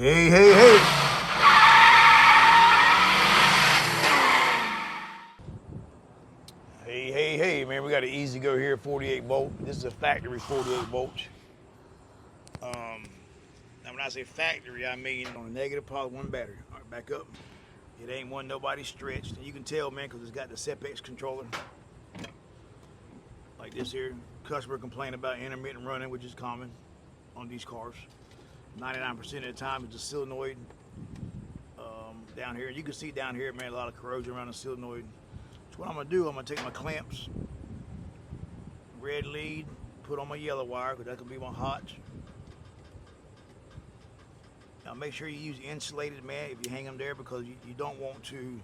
Hey, hey, hey. Hey, hey, hey, man, we got an EZGO here, 48 volt. This is a factory 48 volts. Now when I say factory, I mean on a negative poly one battery. All right, back up. It ain't one nobody stretched. And you can tell, man, because it's got the SEPX controller. Like this here. Customer complain about intermittent running, which is common on these cars. 99% of the time it's a solenoid down here. You can see down here, man, a lot of corrosion around the solenoid. So what I'm gonna do, I'm gonna take my clamps, red lead, put on my yellow wire, because that's gonna be my hot. Now make sure you use insulated, man, if you hang them there, because you don't want to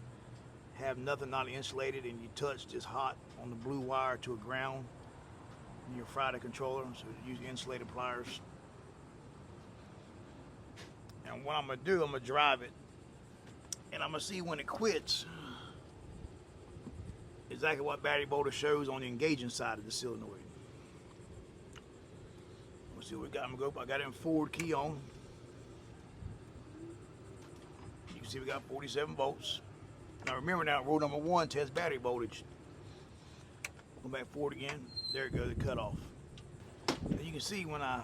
have nothing not insulated and you touch this hot on the blue wire to a ground and you fry the controller. So use insulated pliers. And what I'm gonna do, I'm gonna drive it and I'm gonna see when it quits exactly what battery voltage shows on the engaging side of the solenoid. Let's see what we got. I got it in forward key on. You can see we got 47 volts. Now remember, now rule number 1, test battery voltage. Go back forward again. There it goes, the cutoff. And you can see when I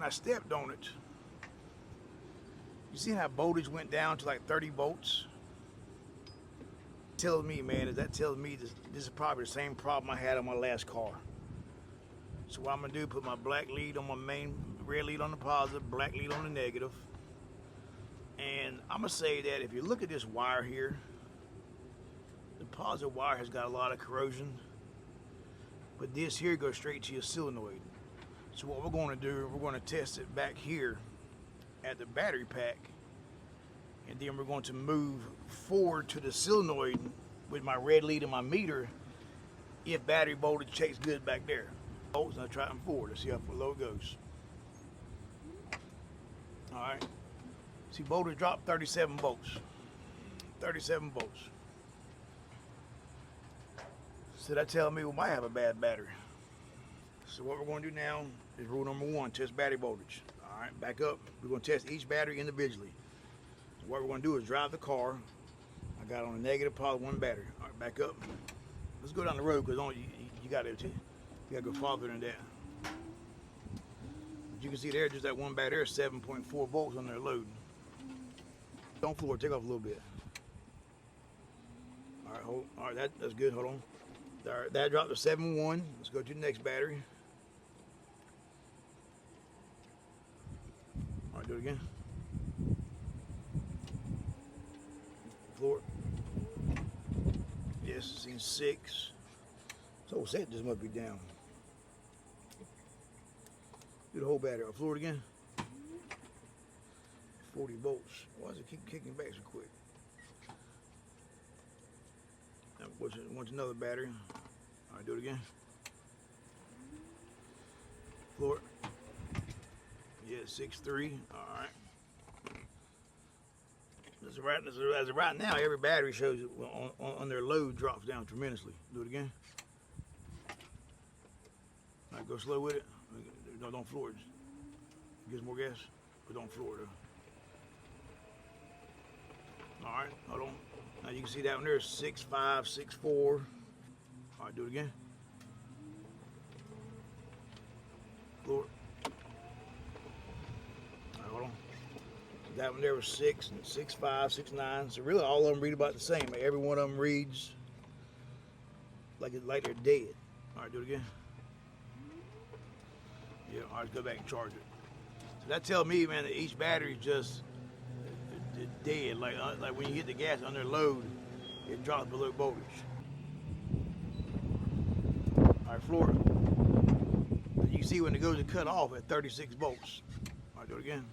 stepped on it, you see how voltage went down to like 30 volts? Tells me, man, that tells me this is probably the same problem I had on my last car. So what I'm gonna do, put my black lead on my main, red lead on the positive, black lead on the negative. And I'm gonna say that if you look at this wire here, the positive wire has got a lot of corrosion, but this here goes straight to your solenoid. So what we're gonna do, we're gonna test it back here at the battery pack, and then we're going to move forward to the solenoid with my red lead and my meter if battery voltage checks good back there. And I'll try them forward to see how low it goes. All right. See, voltage dropped 37 volts. 37 volts. So that tells me we might have a bad battery. So what we're going to do now is rule number 1, test battery voltage. All right, back up. We're going to test each battery individually. So what we're going to do is drive the car. I got on a negative poly 1 battery. All right, back up. Let's go down the road, because you got to go farther than that. As you can see there, just that 1 battery is 7.4 volts on their load. Don't floor, take off a little bit. All right, hold. All right, that's good. Hold on. All right, that dropped to 7.1. Let's go to the next battery. All right, do it again. Floor. Yes, it's in 6. So set this must be down. Do the whole battery. I'll floor it again. 40 volts. Why does it keep kicking back so quick? Now, what's another battery? All right, do it again. Floor. Yeah, 6.3. All right. As of right now, every battery shows it on their load drops down tremendously. Do it again. All right, go slow with it. No, don't floor it. Gives more gas, but don't floor it. All right, hold on. Now you can see that one there is 6.5, 6.4. All right, do it again. Floor. All right, hold on. That one there was 6 and 6.5, 6.9. So really, all of them read about the same. Every one of them reads like they're dead. All right, do it again. Yeah, all right, go back and charge it. So that tells me, man, that each battery is just dead. Like when you hit the gas under load, it drops below voltage. All right, floor. You can see when it goes to cut off at 36 volts. All right, do it again.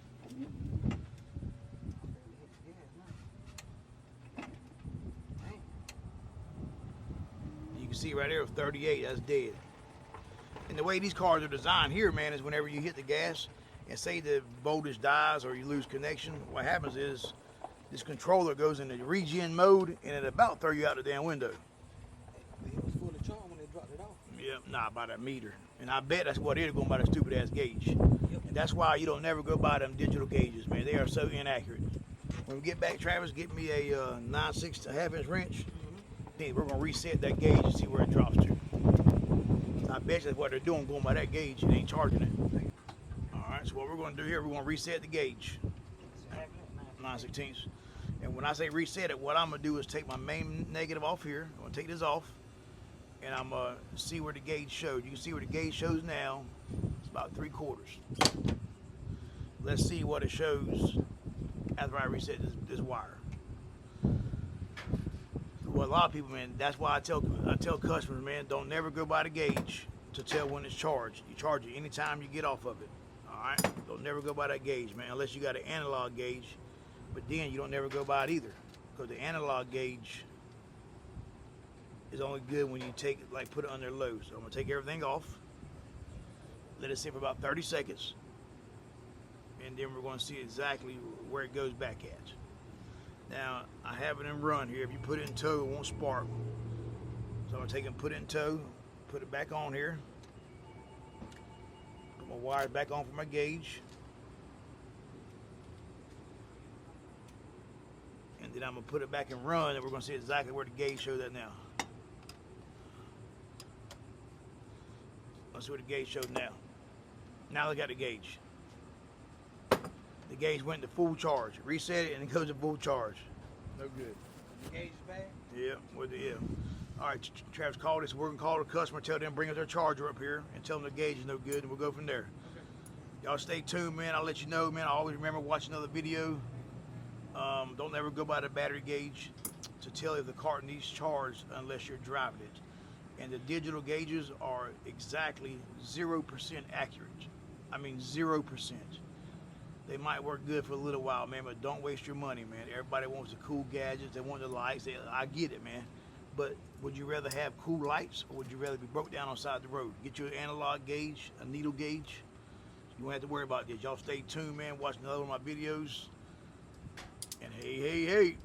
You can see right there, 38, that's dead. And the way these cars are designed here, man, is whenever you hit the gas and say the voltage dies or you lose connection, what happens is this controller goes into regen mode and it about throw you out the damn window. It was full of charm when they dropped it off. Yeah. Nah, by that meter. And I bet that's what they're going by, the stupid ass gauge. Yep. And that's why you don't never go by them digital gauges, man. They are so inaccurate. When we get back, Travis, get me a 9/6 1/2 inch wrench. Then we're gonna reset that gauge and see where it drops to. I bet you that's what they're doing, going by that gauge. They ain't charging it. All right, so what we're gonna do here, we're gonna reset the gauge. 9/16. And when I say reset it, what I'm gonna do is take my main negative off here. I'm gonna take this off, and I'm gonna see where the gauge shows. You can see where the gauge shows now. It's about 3/4. Let's see what it shows after I reset this wire. Well, a lot of people, man, that's why I tell customers, man, don't never go by the gauge to tell when it's charged. You charge it anytime you get off of it. All right, don't never go by that gauge, man, unless you got an analog gauge. But then you don't never go by it either, because the analog gauge is only good when you take it, like put it under low. So I'm gonna take everything off, let it sit for about 30 seconds, and then we're gonna see exactly where it goes back at. Now, I have it in run here. If you put it in tow, it won't spark. So I'm gonna take it and put it in tow, put it back on here, put my wire back on for my gauge, and then I'm gonna put it back in run, and we're gonna see exactly where the gauge shows that now. Let's see what the gauge shows now. Now look at the gauge. The gauge went to full charge. Reset it and it goes to full charge. No good. The gauge is bad? Yeah, with the All right, Travis, call this. We're gonna call the customer, tell them bring us their charger up here, and tell them the gauge is no good, and we'll go from there. Okay. Y'all stay tuned, man. I'll let you know, man. I always remember watch another video. Don't ever go by the battery gauge to tell if the car needs charged unless you're driving it. And the digital gauges are exactly 0% accurate. I mean 0%. They might work good for a little while, man, but don't waste your money, man. Everybody wants the cool gadgets. They want the lights. I get it, man. But would you rather have cool lights, or would you rather be broke down on the side of the road? Get you an analog gauge, a needle gauge. You won't have to worry about this. Y'all stay tuned, man. Watch another one of my videos. And hey, hey, hey.